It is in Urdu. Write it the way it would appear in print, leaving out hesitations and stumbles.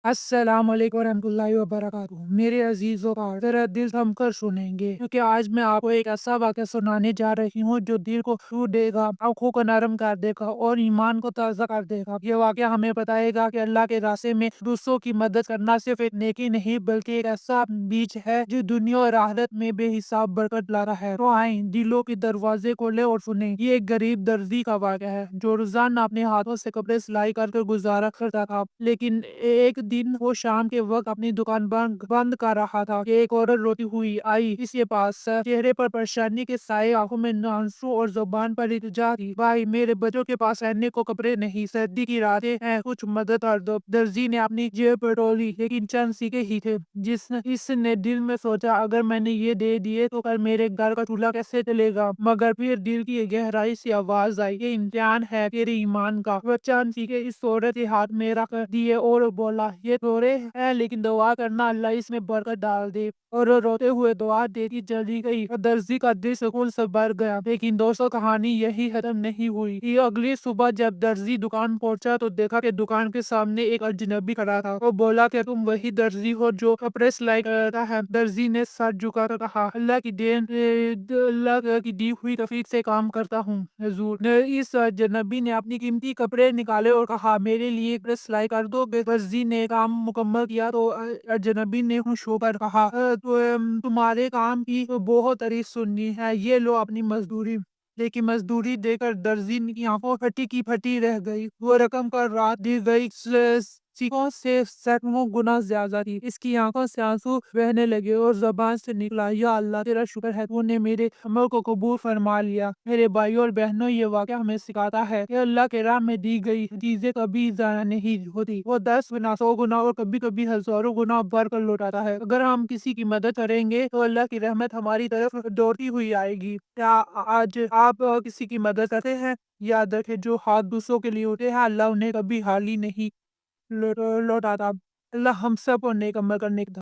السلام علیکم ورحمۃ اللہ وبرکاتہ۔ میرے عزیزوں کا ذرا دل تھم کر سنیں گے، کیونکہ آج میں آپ کو ایک ایسا واقعہ سنانے جا رہی ہوں جو دل کو چھو دے گا، آنکھوں کو نرم کر دے گا اور ایمان کو تازہ کر دے گا۔ یہ واقعہ ہمیں بتائے گا کہ اللہ کے راستے میں دوسروں کی مدد کرنا صرف ایک نیکی نہیں بلکہ ایک ایسا بیج ہے جو دنیا اور آخرت میں بے حساب برکت لا رہا ہے۔ تو آئیں دلوں کے دروازے کھولیں اور سنیں۔ یہ ایک غریب درزی کا واقعہ ہے جو روزانہ اپنے ہاتھوں سے کپڑے سلائی کر کے گزارا کرتا تھا، لیکن ایک دن وہ شام کے وقت اپنی دکان بند کر رہا تھا کہ ایک عورت روتی ہوئی آئی اس کے پاس، چہرے پر پریشانی کے سائے، آنکھوں میں آنسو اور زبان پر التجا تھی۔ بھائی، میرے بچوں کے پاس رہنے کو کپڑے نہیں، سردی کی راتیں ہیں، کچھ مدد کر دو۔ درزی نے اپنی جیب پٹولی، لیکن چند سیکے ہی تھے۔ اس نے دل میں سوچا، اگر میں نے یہ دے دیے تو کل میرے گھر کا چولہا کیسے چلے گا؟ مگر پھر دل کی گہرائی سے آواز آئی، یہ امتحان ہے تیرے ایمان کا۔ وہ چند سیکے اس عورت کے ہاتھ میں رکھ دیے اور بولا، یہ تھوڑے ہیں لیکن دعا کرنا اللہ اس میں برکت ڈال دے۔ اور روتے ہوئے دعا دیتی چلی گئی۔ درزی کا دل سکون سے بھر گیا۔ لیکن دوستوں، کہانی یہی ختم نہیں ہوئی۔ یہ اگلی صبح جب درزی دکان پہنچا تو دیکھا کہ دکان کے سامنے ایک اجنبی کھڑا تھا۔ وہ بولا، کہ تم وہی درزی ہو جو کپڑے سلائی کرتا ہے؟ درزی نے سر جھکا کر کہا، اللہ کی دی ہوئی توفیق سے کام کرتا ہوں حضور۔ اس اجنبی نے اپنی قیمتی کپڑے نکالے اور کہا، میرے لیے کپڑے سلائی کر دو گے؟ درزی نے کام مکمل کیا تو اجنبی نے خوش ہو کر کہا، تمہارے کام کی تو بہت تعریف سنی ہے، یہ لو اپنی مزدوری۔ لیکن مزدوری دے کر درزی کی آنکھوں پھٹی کی پھٹی رہ گئی۔ وہ رقم پر رات دی گئی سیکھوں سے سینکڑوں گنا زیادہ تھی۔ اس کی آنکھوں سے آنسو بہنے لگے اور زبان سے نکلا، یا اللہ، تیرا شکر ہے، تو نے میرے عمل کو قبول فرما لیا۔ میرے بھائیوں اور بہنوں، یہ واقعہ ہمیں سکھاتا ہے کہ اللہ کے راہ میں دی گئی چیزیں کبھی ضائع نہیں ہوتی۔ وہ 10 گنا، 100 گنا اور کبھی کبھی ہزاروں گنا بھر کر لوٹاتا ہے۔ اگر ہم کسی کی مدد کریں گے تو اللہ کی رحمت ہماری طرف دوڑتی ہوئی آئے گی۔ کیا آج آپ کسی کی مدد کرتے ہیں؟ یاد رکھیں، جو ہاتھ دوسروں کے لیے ہوتے ہیں، اللہ انہیں کبھی خالی نہیں لوٹاتا۔ اللہ ہم سب کو نیک عمل کرنے کی